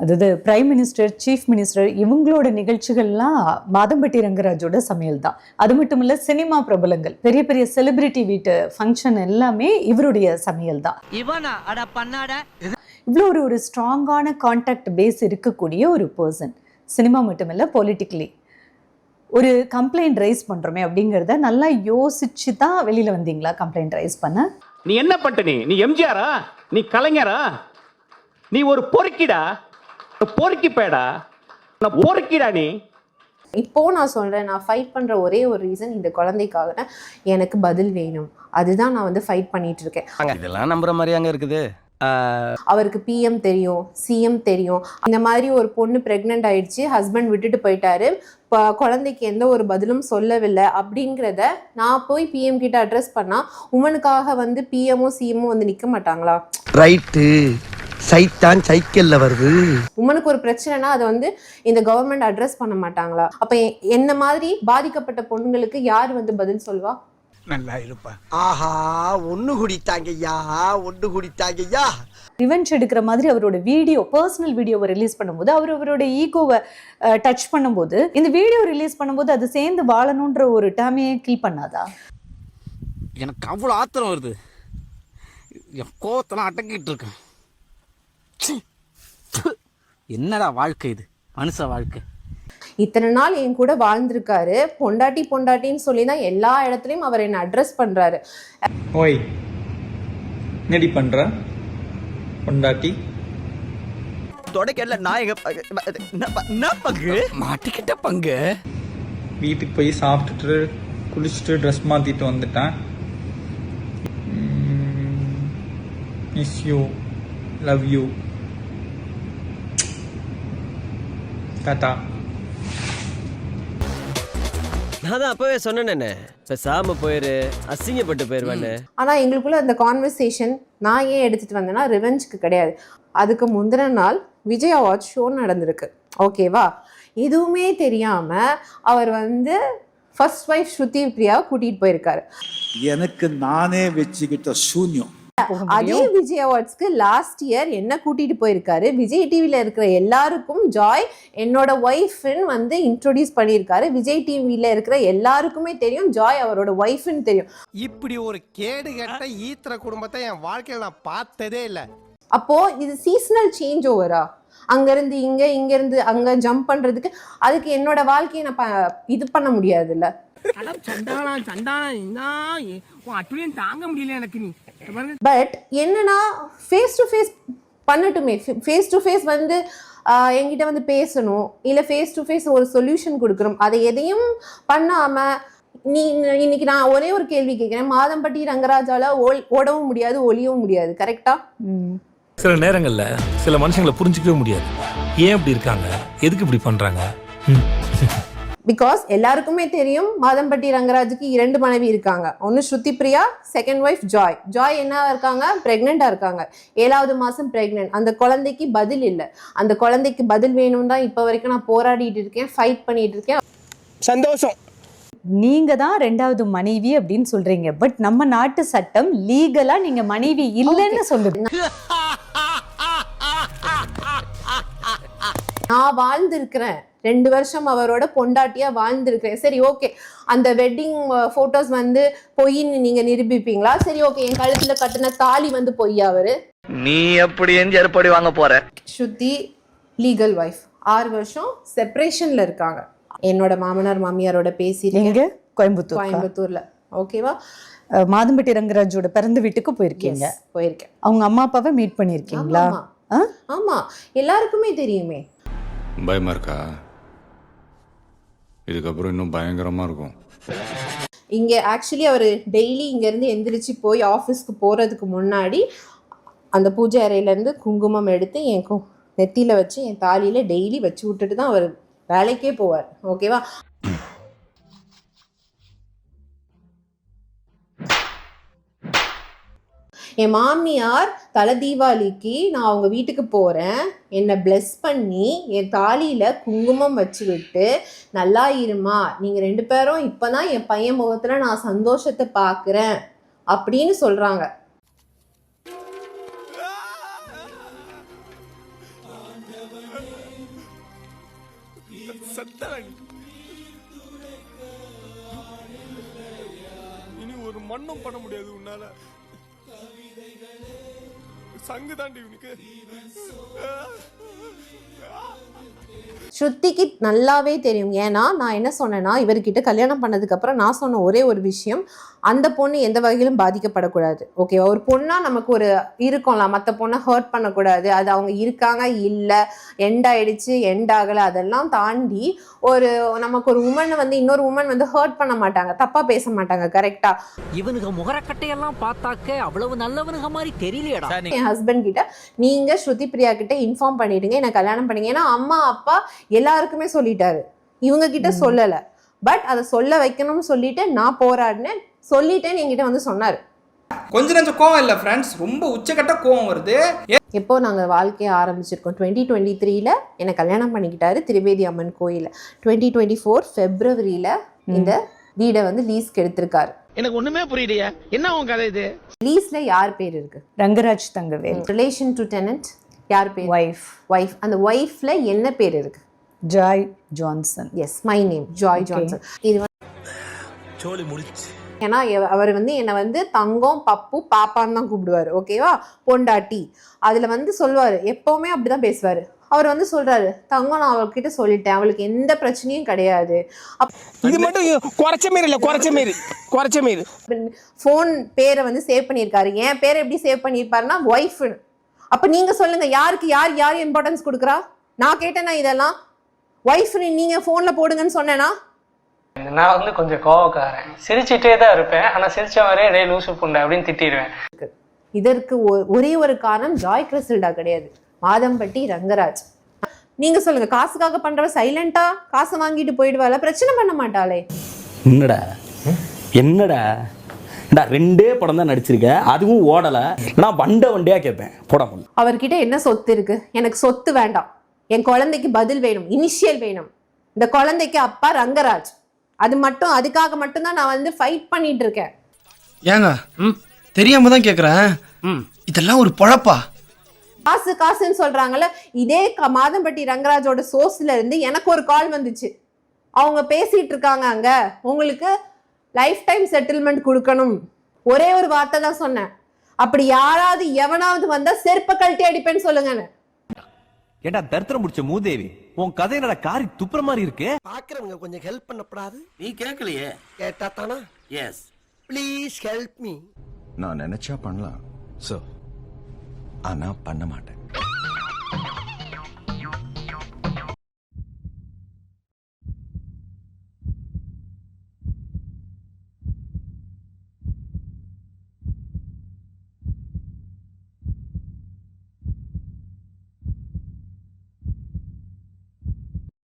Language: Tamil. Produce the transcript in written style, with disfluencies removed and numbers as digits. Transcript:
அதாவது பிரைம் மினிஸ்டர், சீஃப் மினிஸ்டர் இவங்களோட நிகழ்ச்சிகள்லாம் மாதம்பட்டி ரங்கராஜோட சமையல் தான். அது மட்டும் இல்லை, சினிமா பிரபலங்கள், பெரிய பெரிய செலிபிரிட்டி வீட்டு ஃபங்க்ஷன் எல்லாமே இவருடைய சமையல் தான். இவ்வளோ ஒரு ஸ்ட்ராங்கான கான்டாக்ட் பேஸ் இருக்கக்கூடிய ஒரு பர்சன். சினிமா மட்டும் இல்லை, பொலிட்டிக்கலி ஒரு கம்ப்ளைண்ட் ரைஸ் பண்ணுறோமே அப்படிங்கிறத நல்லா யோசிச்சு தான் வெளியில் வந்தீங்களா கம்ப்ளைண்ட் ரைஸ் பண்ண? நீ என்ன பண்ணிட்ட? நீ எம்ஜிஆரா? நீ கலைஞரா? நீ ஒரு பொறுக்கிடா, பொறுக்கி பேடா, பொறுக்கிடா நீ. இப்போ நான் சொல்றேன், நான் ஃபைட் பண்ற ஒரே ஒரு ரீசன் இந்த குழந்தைக்காக எனக்கு பதில் வேணும். அதுதான் நான் ஃபைட் பண்ணிட்டு இருக்கேன். இதெல்லாம் நம்புற மாதிரி அங்க இருக்குது. அவருக்கு பிஎம் தெரியும், சிஎம் தெரியும். இந்த மாதிரி ஒரு பொண்ணு பிரெக்னென்ட் ஆயிடுச்சு, ஹஸ்பண்ட் விட்டுட்டு போயிட்டாரு, குழந்தைக்கு எந்த ஒரு பதிலும் சொல்லவில்லை அப்படிங்கிறத நான் போய் பிஎம் கிட்ட அட்ரஸ் பண்ணா உமனுக்காக பிஎம்ஓ சிஎம்ஓ நிக்க மாட்டாங்களா? ரைட்டு, சைத்தான் சைக்கிள்ல வருது. உமனுக்கு ஒரு பிரச்சனைனா அதை இந்த கவர்மெண்ட் அட்ரஸ் பண்ண மாட்டாங்களா? அப்ப என்ன மாதிரி பாதிக்கப்பட்ட பொண்ணுங்களுக்கு யார் பதில் சொல்வா? நல்லா இருப்பா. ஆஹா, ஒண்ணு குடித்தாங்கய்யா, ஒண்ணு குடித்தாங்கய்யா. ரிவெஞ்ச் எடுக்கிற மாதிரி அவரோட வீடியோ, பர்சனல் வீடியோவை ரிலீஸ் பண்ணும்போது அவரோட ஈகோவை டச் பண்ணும்போது, இந்த வீடியோ ரிலீஸ் பண்ணும்போது அது சேர்ந்து வாழணுன்ற ஒரு டேமையே கில் பண்ணாதா? எனக்கு அவ்வளோ ஆத்திரம் வருது, என் கோவத்தெல்லாம் அடக்கிட்டு இருக்கேன். என்னடா வாழ்க்கை இது, மனுஷ வாழ்க்கை. இத்தனை நாள் என் கூட வாழ்ந்திருக்காரு, பொண்டாட்டின்னு சொல்லி தான் எல்லா இடத்துலையும் அவர் என்ன அட்ரஸ் பண்றாரு. ஓய், என்னடி பண்ற பொண்டாட்டி? தொடக்கல நாயக பங்கு மாட்டிக்கிட்ட பங்கு. வீட்டுக்கு போய் சாப்பிட்டுட்டு குளிச்சுட்டு ட்ரெஸ் மாத்திட்டு வந்துட்டேன். Miss you, love you, Tata. நான் தான் அப்பவே சொன்னேனே, பேசாம போயிரு, அசிங்கப்பட்டு போயிருவானே. ஆனா எங்களுக்குள்ள அந்த கான்வர்சேஷன் நான் ஏன் எடுத்துட்டு வந்தேன்னா ரிவெஞ்சுக்கு கிடையாது. அதுக்கு முந்தின நாள் விஜய் அவார்ட் ஷோ நடந்திருக்கு, ஓகேவா? எதுவுமே தெரியாம அவர் ஃபர்ஸ்ட் வைஃப் ஸ்ருதி பிரியாவை கூட்டிட்டு போயிருக்காரு. எனக்கு நானே வச்சுக்கிட்ட சூன்யம். அதே விஜய் அவார்ட்ஸ்க்கு லாஸ்ட் இயர் என்ன கூட்டிட்டு போயிருக்காரு, விஜய் டிவில இருக்கிற எல்லாருக்கும் ஜாய் என்னோட ஒய்ஃப்னு இன்ட்ரோடியூஸ் பண்ணியிருக்காரு. விஜய் டிவில இருக்கிற எல்லாருக்குமே தெரியும் ஜாய் அவரோட ஒய்ஃப்னு தெரியும். இப்படி ஒரு கேடு கெட்ட ஈத்திர குடும்பத்தை என் வாழ்க்கையில நான் பார்த்ததே இல்லை. அப்போ இது சீசனல் சேஞ்ச் ஓவரா? அங்கிருந்து இங்க இருந்து அங்க ஜம்ப் பண்றதுக்கு அதுக்கு என்னோட வாழ்க்கையை நான் இது பண்ண முடியாது இல்ல. பட் என்னன்னா ஃபேஸ் டு ஃபேஸ் பண்ணட்டுமே. ஃபேஸ் டு ஃபேஸ் என்கிட்ட பேசணும், இல்ல ஃபேஸ் டு ஃபேஸ் ஒரு சொல்யூஷன் கொடுக்கணும். அதை எதையும் பண்ணாம இன்னைக்கு நான் ஒரே ஒரு கேள்வி கேட்கிறேன், மாதம்பட்டி ரங்கராஜால ஓடவும் முடியாது, ஒளியவும் முடியாது, கரெக்டா? சில நேரங்கள்ல சில மனுஷங்களை புரிஞ்சிக்கவே முடியாது, ஏன் இப்படி இருக்காங்க, எதுக்கு இப்படி பண்றாங்க. பிகாஸ் எல்லாருக்குமே தெரியும் மாதம்பட்டி ரங்கராஜுக்கு 2 மனைவி இருக்காங்க. ஒன்று Shruti Priya, second wife Joy. Joy என்ன இருக்காங்க, பிரெக்னெண்டா இருக்காங்க, 7வது மாசம் பிரெக்னென்ட். அந்த குழந்தைக்கு பதில் இல்லை. அந்த குழந்தைக்கு பதில் வேணும் தான் இப்போ வரைக்கும் நான் போராடிட்டு இருக்கேன், ஃபைட் பண்ணிட்டு இருக்கேன். சந்தோஷம். நீங்க தான் 2வது மனைவி அப்படின்னு சொல்றீங்க, பட் நம்ம நாட்டு சட்டம் லீகலா நீங்க மனைவி இல்லைன்னு சொல்லுது. நான் வாழ்ந்திருக்கிறேன், 2 வருஷம் அவரோட பொண்டாட்டியா வாழ்ந்திருக்கிறேன். சரி, ஓகே, அந்த வெட்டிங் போட்டோஸ் பொய்ன்னு நீங்க நிரூபிப்பீங்களா? சரி, ஓகே, என் கழுத்துல கட்டின தாலி பொய்யா? அவரு நீ எப்படி ஏற்பாடு வாங்க போற? ஸ்ருதி லீகல் வைஃப், 6 வருஷம் செப்பரேஷன்ல இருக்காங்க. என்னோட மாமனார் மாமியாரோட பேசிருக்கீங்க கோயம்புத்தூர்ல, ஓகேவா? மாதம்பட்டி ரங்கராஜோட பிறந்த வீட்டுக்கு போயிருக்கீங்க? போயிருக்கேன். அவங்க அம்மா அப்பாவை மீட் பண்ணிருக்கீங்களா? ஆமா, எல்லாருக்குமே தெரியுமே. பயமா இருக்கா? இதுக்கப்புறம் இன்னும் பயங்கரமா இருக்கும். இங்க ஆக்சுவலி அவர் டெய்லி இங்க இருந்து எந்திரிச்சு போய் ஆஃபீஸ்க்கு போறதுக்கு முன்னாடி அந்த பூஜை அறையில இருந்து குங்குமம் எடுத்து என் நெத்தியில வச்சு என் தாலியில டெய்லி வச்சு விட்டுட்டு தான் அவர் வேலைக்கே போவார், ஓகேவா? என் மாமியார் தலை தீபாவளிக்கு நான் அவங்க வீட்டுக்கு போகிறேன், என்னை பிளெஸ் பண்ணி என் தாலியில் குங்குமம் வச்சு விட்டு, நல்லா இருமா, நீங்கள் 2 பேரும் இப்போ தான் என் பையன் முகத்தில் நான் சந்தோஷத்தை பார்க்குறேன் அப்படின்னு சொல்கிறாங்க. இனி ஒரு மண்ணும் பண்ண முடியாது உன்னால. சங்கு தாண்டி இவனுக்கு. ஸ்ருதிக்கு நல்லாவே தெரியும். ஏன்னா நான் என்ன சொன்னேன்னா, இவர்கிட்ட கல்யாணம் பண்ணதுக்கு அப்புறம் நான் சொன்ன ஒரே ஒரு விஷயம், அந்த பொண்ணு எந்த வகையிலும் பாதிக்கப்படக்கூடாது. ஓகேவா? ஒரு பொண்ணா நமக்கு ஒரு இருக்கும்ல, மற்ற பொண்ணை ஹர்ட் பண்ணக்கூடாது. அது அவங்க இருக்காங்க இல்லை, எண்ட் ஆயிடுச்சு எண்ட் ஆகலை, அதெல்லாம் தாண்டி ஒரு நமக்கு ஒரு உமனை வந்து இன்னொரு உமன் வந்து ஹர்ட் பண்ண மாட்டாங்க, தப்பா பேச மாட்டாங்க. கரெக்டா? இவனுக்கு முகரக்கட்டையெல்லாம் பார்த்தாக்க அவ்வளவு நல்லவனுங்க மாதிரி தெரியலையடா. என் ஹஸ்பண்ட் கிட்ட நீங்க ஸ்ருதி பிரியா கிட்ட இன்ஃபார்ம் பண்ணிடுங்க, என்ன கல்யாணம் பண்ணீங்க. ஏன்னா அம்மா அப்பா எல்லாருக்குமே சொல்லிட்டாரு, இவங்க கிட்ட சொல்லல. பட் அதை சொல்ல வைக்கணும்னு சொல்லிட்டு நான் போராடினேன், சொல்லிட்டேன்னு என்கிட்ட வந்து சொன்னாரு. கொஞ்சம் நஞ்சம் கோவம் இல்லை ஃப்ரெண்ட்ஸ், ரொம்ப உச்சக்கட்ட கோவம் வருது. எப்போ நாங்கள் வாழ்க்கையை ஆரம்பிச்சிருக்கோம், 2023ல என்னை கல்யாணம் பண்ணிக்கிட்டாரு திரிவேதி அம்மன் கோயில. 2024 ஃபெப்ரவரியில இந்த வீடை வந்து லீஸ்க்கு எடுத்திருக்காரு. எனக்கு ஒண்ணுமே புரியலையா, என்ன உன் கதை இது? லீஸ்ல யார் பேர் இருக்கு? Rangaraj Thangavel. Relation to tenant யார் பேர்? ஒய்ஃப். அந்த ஒய்ஃப்ல என்ன பேர் இருக்கு? Joy Johnson. Yes, my name Joy Johnson. இது சோலி முடிச்சு. ஏன்னா அவர் வந்து என்னை வந்து தங்கம், பப்பு, பாப்பான்னு தான் கூப்பிடுவாரு. ஓகேவா? பொண்டாட்டி அதுல வந்து சொல்லுவாரு, எப்பவுமே அப்படிதான் பேசுவாரு. அவர் வந்து சொல்றாரு, தங்கம் நான் அவர்கிட்ட சொல்லிட்டேன், அவளுக்கு எந்த பிரச்சனையும் கிடையாது. இது மட்டும் குறைச்ச மாரி இல்ல, குறைச்ச மாரி. ஃபோன் பேரை வந்து சேவ் பண்ணியிருக்காரு. என் பேரை எப்படி சேவ் பண்ணியிருப்பாருன்னா ஒய்ஃப்னு. அப்ப நீங்க சொல்லுங்க, யாருக்கு யார் இம்பார்ட்டன்ஸ் கொடுக்குறா? நான் கேட்டேன்னா இதெல்லாம் ஒய்ஃப்னு நீங்க போன்ல போடுங்கன்னு சொன்னேன்னா? நான் வந்து கொஞ்சம் கோவக்காரன், சிரிச்சுட்டே தான் இருப்பேன். ஆனா சிரிச்ச மாதிரியே டே லூசு புண்டை அப்படின்னு திட்டிடுவேன். இதற்கு ஒரே ஒரு காரணம் ஜாய் கிறிஸ்டல்டா கிடையாது, மாதம்பட்டி ரங்கராஜ். நீங்க சொல்லுங்க, காசுக்காக பண்றவ சைலண்டா காசு வாங்கிட்டு போயிடுவாள, பிரச்சனை பண்ண மாட்டாளே. என்னடா 2 படம் தான் நடிச்சிருக்க, அதுவும் ஓடல. நான் வண்டியா கேட்பேன், போட முடியும். அவர்கிட்ட என்ன சொத்து இருக்கு? எனக்கு சொத்து வேண்டாம், என் குழந்தைக்கு பதில் வேணும், இனிஷியல் வேணும். இந்த குழந்தைக்கு அப்பா ரங்கராஜ். அது மட்டும், அதுக்காக மட்டும்தான் நான் வந்து ஃபைட் பண்ணிட்டு இருக்கேன். ஏங்க தெரியாம தான் கேக்குறேன், இதெல்லாம் ஒரு பொழப்பா? காசுன்னு சொல்றாங்கல்ல, இதே மாதம்பட்டி ரங்கராஜோட சோர்ஸ்ல இருந்து எனக்கு ஒரு கால் வந்துச்சு. அவங்க பேசிட்டு இருக்காங்க, அங்க உங்களுக்கு லைஃப் டைம் செட்டில்மெண்ட் கொடுக்கணும். ஒரே ஒரு வார்த்தை தான் சொன்னேன், அப்படி யாராவது எவனாவது வந்தா செருப்ப கழட்டி அடிப்பேன்னு சொல்லுங்க. ஏண்டா தரித்திரம் முடிச்ச மூதேவி, உன் கதை என்னடா காரி துப்புற மாதிரி இருக்கு. பாக்குறவங்க கொஞ்சம் ஹெல்ப் பண்ணப்படாது? நீ கேட்கலையே. கேட்டா தானா? Yes, please help me. நான் நினைச்சா பண்ணலாம், ஆனா பண்ண மாட்டேன்.